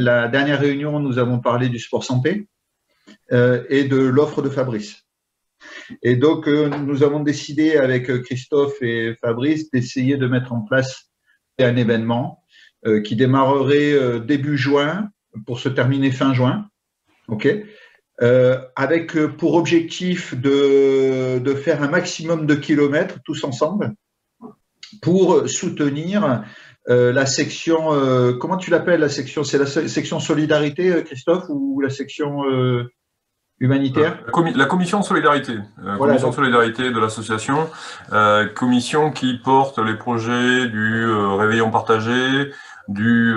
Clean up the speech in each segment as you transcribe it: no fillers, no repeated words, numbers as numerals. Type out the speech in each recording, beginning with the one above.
la dernière réunion, nous avons parlé du sport santé et de l'offre de Fabrice. Et donc, nous avons décidé avec Christophe et Fabrice d'essayer de mettre en place un événement qui démarrerait début juin pour se terminer fin juin, avec pour objectif de faire un maximum de kilomètres tous ensemble pour soutenir la section, comment tu l'appelles la section? C'est la section solidarité, Christophe, ou la section humanitaire? La commission solidarité, voilà, commission donc, solidarité de l'association, commission qui porte les projets du réveillon partagé, du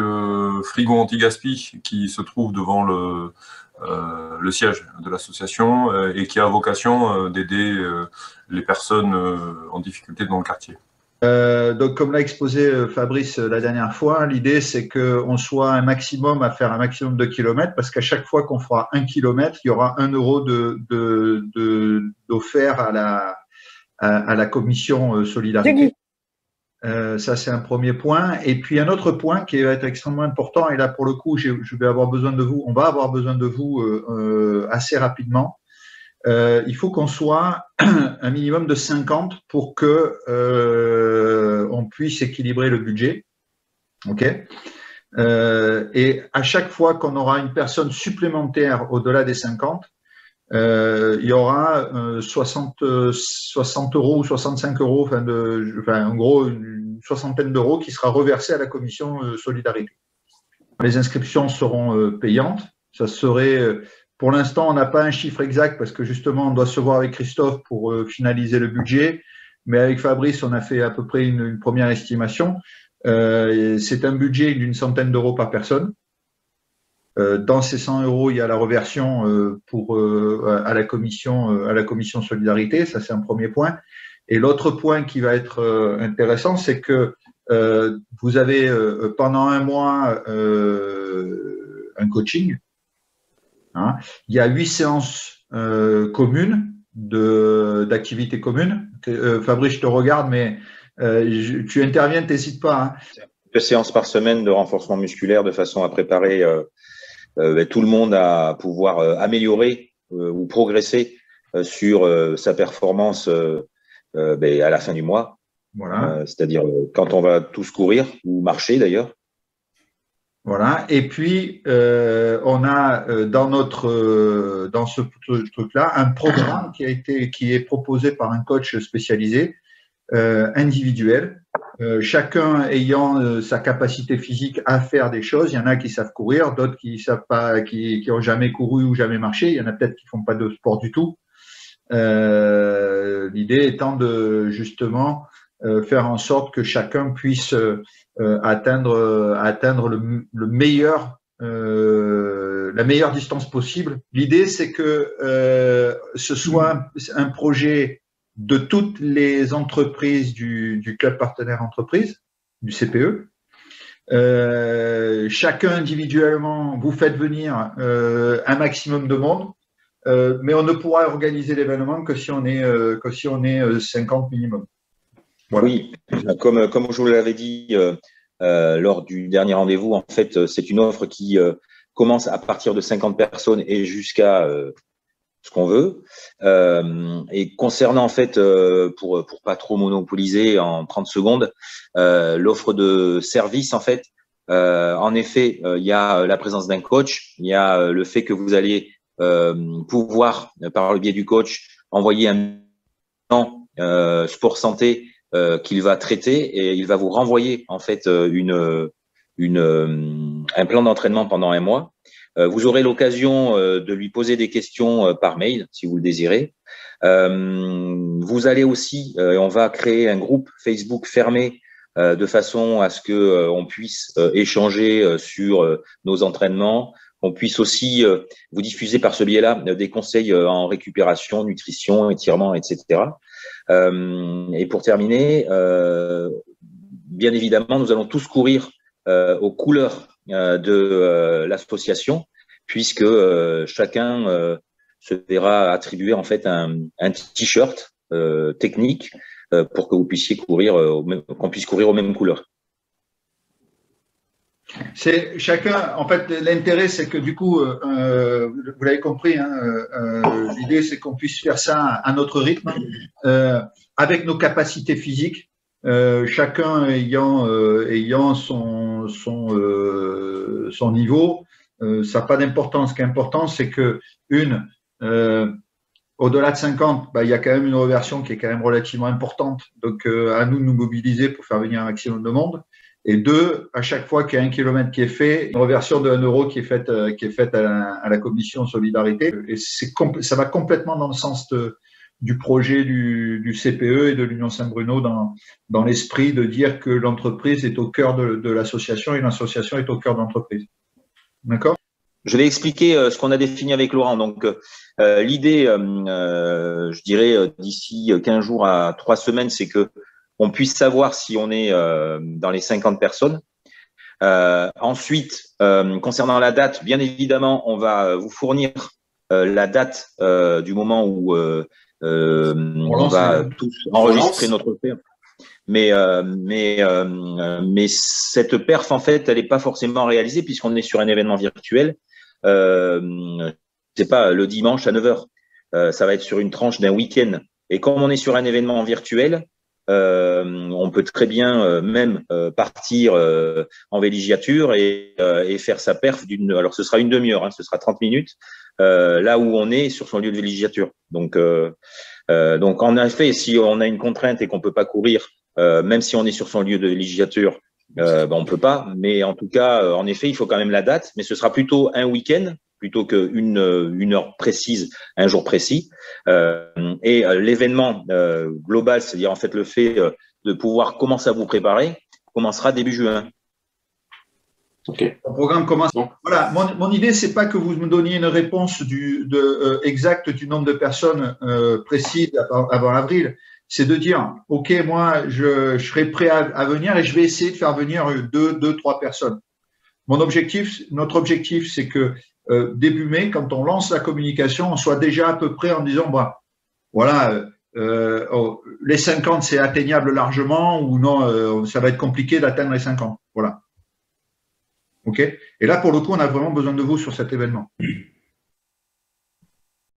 frigo anti-gaspi qui se trouve devant le siège de l'association et qui a vocation d'aider les personnes en difficulté dans le quartier. Donc, comme l'a exposé Fabrice la dernière fois, l'idée c'est qu'on soit un maximum à faire un maximum de kilomètres, parce qu'à chaque fois qu'on fera 1 kilomètre, il y aura 1 euro d'offert à la commission solidarité. Ça, c'est un premier point. Et puis, un autre point qui va être extrêmement important, et là, pour le coup, je vais avoir besoin de vous, on va avoir besoin de vous assez rapidement. Il faut qu'on soit un minimum de 50 pour que on puisse équilibrer le budget. Et à chaque fois qu'on aura une personne supplémentaire au-delà des 50, il y aura 60 euros ou 65 euros, en gros une soixantaine d'euros qui sera reversée à la commission solidarité. Les inscriptions seront payantes. Ça serait, pour l'instant, on n'a pas un chiffre exact parce que justement, on doit se voir avec Christophe pour finaliser le budget. Mais avec Fabrice, on a fait à peu près une première estimation. C'est un budget d'une centaine d'euros par personne. Dans ces 100 euros, il y a la reversion à la commission solidarité. Ça, c'est un premier point. Et l'autre point qui va être intéressant, c'est que vous avez pendant un mois un coaching. Hein. Il y a 8 séances communes d'activités communes. Fabrice, je te regarde, mais tu interviens, t'hésites pas. Hein. 2 séances par semaine de renforcement musculaire de façon à préparer tout le monde à pouvoir améliorer ou progresser sur sa performance à la fin du mois. Voilà. C'est-à-dire quand on va tous courir ou marcher d'ailleurs. Voilà. Et puis on a dans ce truc-là un programme qui est proposé par un coach spécialisé individuel. Chacun ayant sa capacité physique à faire des choses. Il y en a qui savent courir, d'autres qui savent pas, qui ont jamais couru ou jamais marché. Il y en a peut-être qui font pas de sport du tout. L'idée étant de justement faire en sorte que chacun puisse atteindre le meilleur, la meilleure distance possible. L'idée, c'est que ce soit un projet de toutes les entreprises du club partenaire entreprise, du CPE. Chacun individuellement, vous faites venir un maximum de monde, mais on ne pourra organiser l'événement que si on est 50 minimum. Voilà. Oui, comme je vous l'avais dit lors du dernier rendez-vous, en fait, c'est une offre qui commence à partir de 50 personnes et jusqu'à ce qu'on veut. Et concernant en fait, pour pas trop monopoliser en 30 secondes, l'offre de service en fait, en effet, il y a la présence d'un coach, il y a le fait que vous allez pouvoir par le biais du coach envoyer un plan sport santé qu'il va traiter et il va vous renvoyer en fait un plan d'entraînement pendant un mois. Vous aurez l'occasion de lui poser des questions par mail, si vous le désirez. Vous allez aussi, on va créer un groupe Facebook fermé de façon à ce que on puisse échanger sur nos entraînements, qu'on puisse aussi vous diffuser par ce biais-là des conseils en récupération, nutrition, étirement, etc. Et pour terminer, bien évidemment, nous allons tous courir aux couleurs de l'association, puisque chacun se verra attribuer en fait un t-shirt technique pour que vous puissiez courir, qu'on puisse courir aux mêmes couleurs. C'est chacun, en fait, l'intérêt, c'est que du coup, vous l'avez compris, hein, l'idée, c'est qu'on puisse faire ça à notre rythme, avec nos capacités physiques, chacun ayant son niveau. Ça n'a pas d'importance. Ce qui est important, c'est que, au-delà de 50, il y a quand même une reversion qui est quand même relativement importante. Donc, à nous de nous mobiliser pour faire venir un maximum de monde. Et 2, à chaque fois qu'il y a 1 kilomètre qui est fait, une reversion de 1 euro qui est faite à la commission solidarité. Et ça va complètement dans le sens du projet du CPE et de l'Union Saint-Bruno dans l'esprit de dire que l'entreprise est au cœur de l'association et l'association est au cœur de l'entreprise. D'accord ? Je vais expliquer ce qu'on a défini avec Laurent. Donc, l'idée, je dirais, d'ici 15 jours à 3 semaines, c'est que on puisse savoir si on est dans les 50 personnes. Ensuite, concernant la date, bien évidemment, on va vous fournir la date du moment où on va tous enregistrer notre perf. Mais cette perf, en fait, elle n'est pas forcément réalisée puisqu'on est sur un événement virtuel. C'est pas le dimanche à 9h. Ça va être sur une tranche d'un week-end. Et comme on est sur un événement virtuel, on peut très bien même partir en villégiature et faire sa perf alors ce sera une demi-heure, hein, ce sera 30 minutes, là où on est sur son lieu de villégiature. Donc en effet, si on a une contrainte et qu'on peut pas courir, même si on est sur son lieu de villégiature, on peut pas. Mais en tout cas, en effet, il faut quand même la date. Mais ce sera plutôt un week-end plutôt qu'une heure précise, un jour précis. Et l'événement global, c'est-à-dire en fait le fait de pouvoir commencer à vous préparer, commencera début juin. Ok. Le programme commence. Voilà, mon idée, c'est pas que vous me donniez une réponse exacte du nombre de personnes précises avant avril. C'est de dire, OK, moi, je serai prêt à venir et je vais essayer de faire venir 2-3 personnes. Notre objectif, c'est que début mai, quand on lance la communication, on soit déjà à peu près en disant, voilà, les 50, c'est atteignable largement ou non, ça va être compliqué d'atteindre les 50. Voilà. OK ? Et là, pour le coup, on a vraiment besoin de vous sur cet événement.